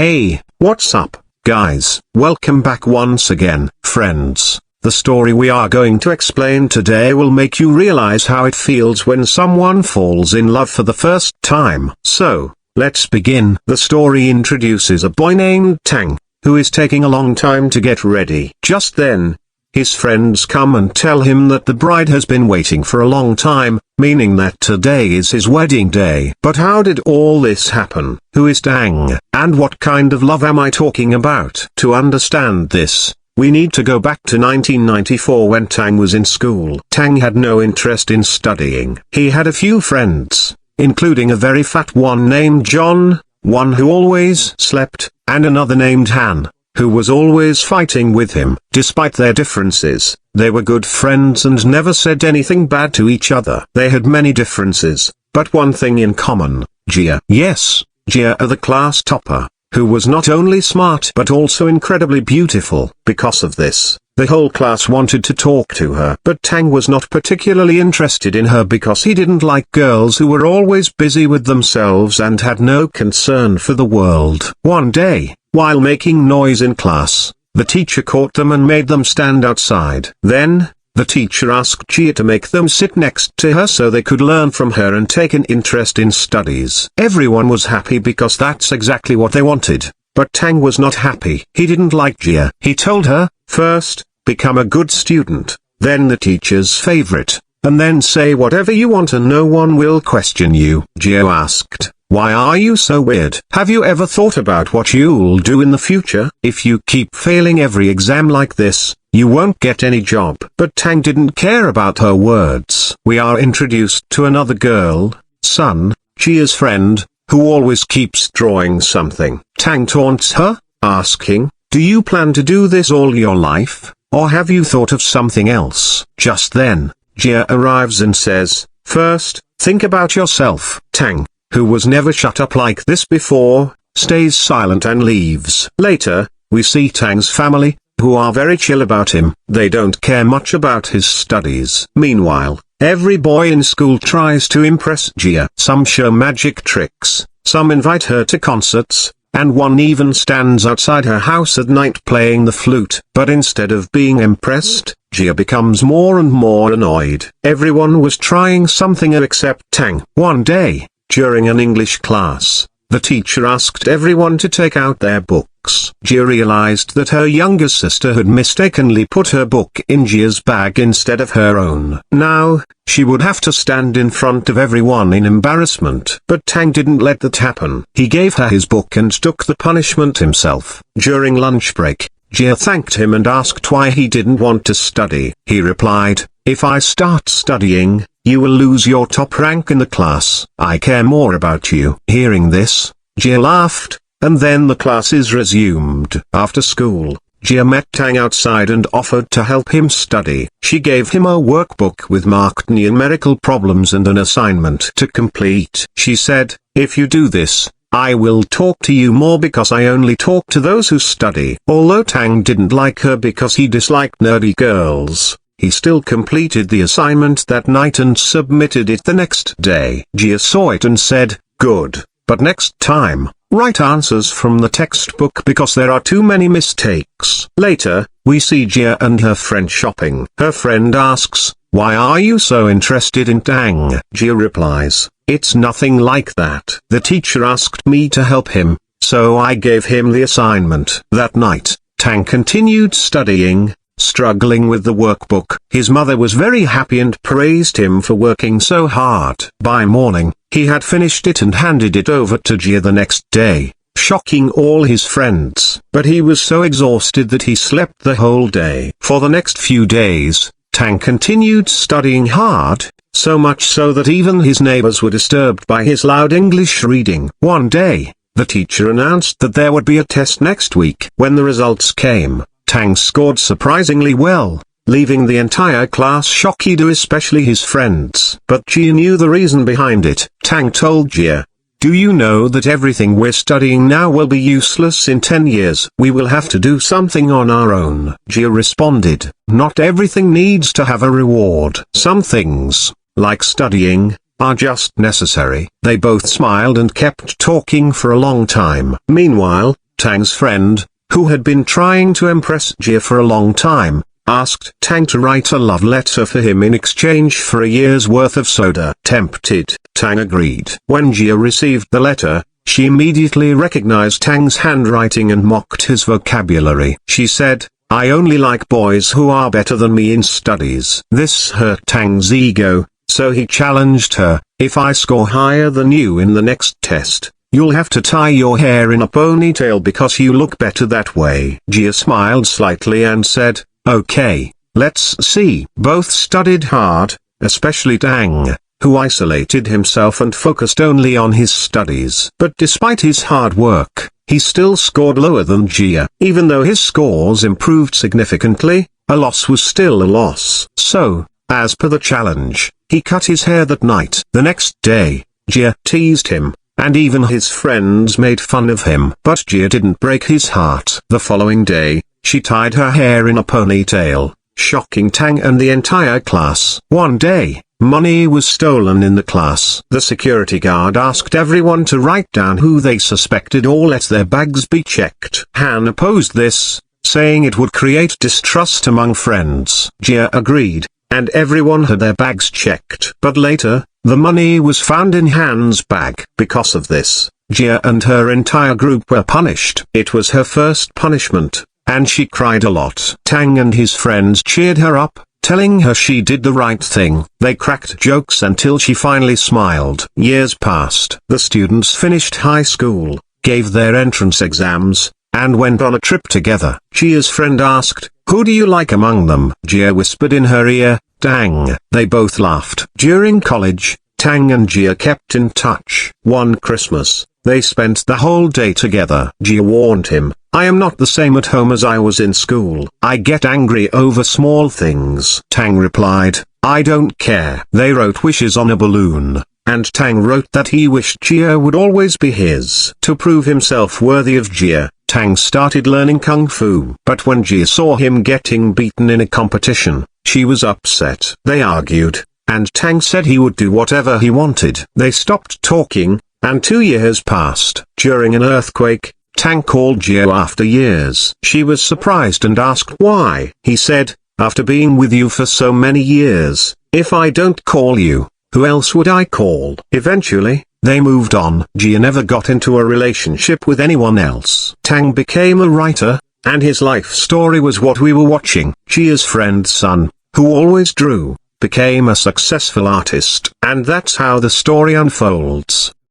Hey, what's up, guys? Welcome back once again, friends. The story we are going to explain today will make you realize how it feels when someone falls in love for the first time. So, let's begin. The story introduces a boy named Tang, who is taking a long time to get ready. Just then, his friends come and tell him that the bride has been waiting for a long time, meaning that today is his wedding day. But how did all this happen? Who is Tang? And what kind of love am I talking about? To understand this, we need to go back to 1994 when Tang was in school. Tang had no interest in studying. He had a few friends, including a very fat one named John, one who always slept, and another named Han, who was always fighting with him. Despite their differences, they were good friends and never said anything bad to each other. They had many differences, but one thing in common: Jia. Yes, Jia, the class topper, who was not only smart but also incredibly beautiful. Because of this, the whole class wanted to talk to her. But Tang was not particularly interested in her because he didn't like girls who were always busy with themselves and had no concern for the world. One day, while making noise in class, the teacher caught them and made them stand outside. Then, the teacher asked Jia to make them sit next to her so they could learn from her and take an interest in studies. Everyone was happy because that's exactly what they wanted. But Tang was not happy. He didn't like Jia. He told her, first, become a good student, then the teacher's favorite, and then say whatever you want and no one will question you. Jia asked, "Why are you so weird? Have you ever thought about what you'll do in the future? If you keep failing every exam like this, you won't get any job." But Tang didn't care about her words. We are introduced to another girl, Sun, Jia's friend, who always keeps drawing something. Tang taunts her, asking, "Do you plan to do this all your life, or have you thought of something else?" Just then, Jia arrives and says, "First, think about yourself." Tang, who was never shut up like this before, stays silent and leaves. Later, we see Tang's family, who are very chill about him. They don't care much about his studies. Meanwhile, every boy in school tries to impress Jia. Some show magic tricks, some invite her to concerts, and one even stands outside her house at night playing the flute. But instead of being impressed, Jia becomes more and more annoyed. Everyone was trying something except Tang. One day, during an English class, the teacher asked everyone to take out their books. Jia realized that her younger sister had mistakenly put her book in Jia's bag instead of her own. Now, she would have to stand in front of everyone in embarrassment. But Tang didn't let that happen. He gave her his book and took the punishment himself. During lunch break, Jia thanked him and asked why he didn't want to study. He replied, "If I start studying, you will lose your top rank in the class. I care more about you." Hearing this, Jia laughed, and then the classes resumed. After school, Jia met Tang outside and offered to help him study. She gave him a workbook with marked numerical problems and an assignment to complete. She said, "If you do this, I will talk to you more because I only talk to those who study." Although Tang didn't like her because he disliked nerdy girls, he still completed the assignment that night and submitted it the next day. Jia saw it and said, "Good, but next time, write answers from the textbook because there are too many mistakes." Later, we see Jia and her friend shopping. Her friend asks, "Why are you so interested in Tang?" Jia replies, "It's nothing like that. The teacher asked me to help him, so I gave him the assignment." That night, Tang continued studying, struggling with the workbook. His mother was very happy and praised him for working so hard. By morning, he had finished it and handed it over to Jia the next day, shocking all his friends. But he was so exhausted that he slept the whole day. For the next few days, Tang continued studying hard, so much so that even his neighbors were disturbed by his loud English reading. One day, the teacher announced that there would be a test next week. When the results came, Tang scored surprisingly well, leaving the entire class shocked, especially his friends. But Jia knew the reason behind it. Tang told Jia, "Do you know that everything we're studying now will be useless in 10 years? We will have to do something on our own." Jia responded, "Not everything needs to have a reward. Some things, like studying, are just necessary." They both smiled and kept talking for a long time. Meanwhile, Tang's friend, who had been trying to impress Jia for a long time, asked Tang to write a love letter for him in exchange for a year's worth of soda. Tempted, Tang agreed. When Jia received the letter, she immediately recognized Tang's handwriting and mocked his vocabulary. She said, "I only like boys who are better than me in studies." This hurt Tang's ego, so he challenged her, "If I score higher than you in the next test, you'll have to tie your hair in a ponytail because you look better that way." Jia smiled slightly and said, "Okay, let's see." Both studied hard, especially Tang, who isolated himself and focused only on his studies. But despite his hard work, he still scored lower than Jia. Even though his scores improved significantly, a loss was still a loss. So, as per the challenge, he cut his hair that night. The next day, Jia teased him, and even his friends made fun of him. But Jia didn't break his heart. The following day, she tied her hair in a ponytail, shocking Tang and the entire class. One day, money was stolen in the class. The security guard asked everyone to write down who they suspected or let their bags be checked. Han opposed this, saying it would create distrust among friends. Jia agreed, and everyone had their bags checked. But later, the money was found in Han's bag. Because of this, Jia and her entire group were punished. It was her first punishment, and she cried a lot. Tang and his friends cheered her up, telling her she did the right thing. They cracked jokes until she finally smiled. Years passed. The students finished high school, gave their entrance exams, and went on a trip together. Jia's friend asked, "Who do you like among them?" Jia whispered in her ear, "Tang." They both laughed. During college, Tang and Jia kept in touch. One Christmas, they spent the whole day together. Jia warned him, "I am not the same at home as I was in school. I get angry over small things." Tang replied, "I don't care." They wrote wishes on a balloon, and Tang wrote that he wished Jia would always be his. To prove himself worthy of Jia, Tang started learning kung fu. But when Jia saw him getting beaten in a competition, she was upset. They argued, and Tang said he would do whatever he wanted. They stopped talking, and 2 years passed. During an earthquake, Tang called Jia after years. She was surprised and asked why. He said, "After being with you for so many years, if I don't call you, who else would I call?" Eventually, they moved on. Jia never got into a relationship with anyone else. Tang became a writer, and his life story was what we were watching. Jia's friend Sun, who always drew, became a successful artist. And that's how the story unfolds.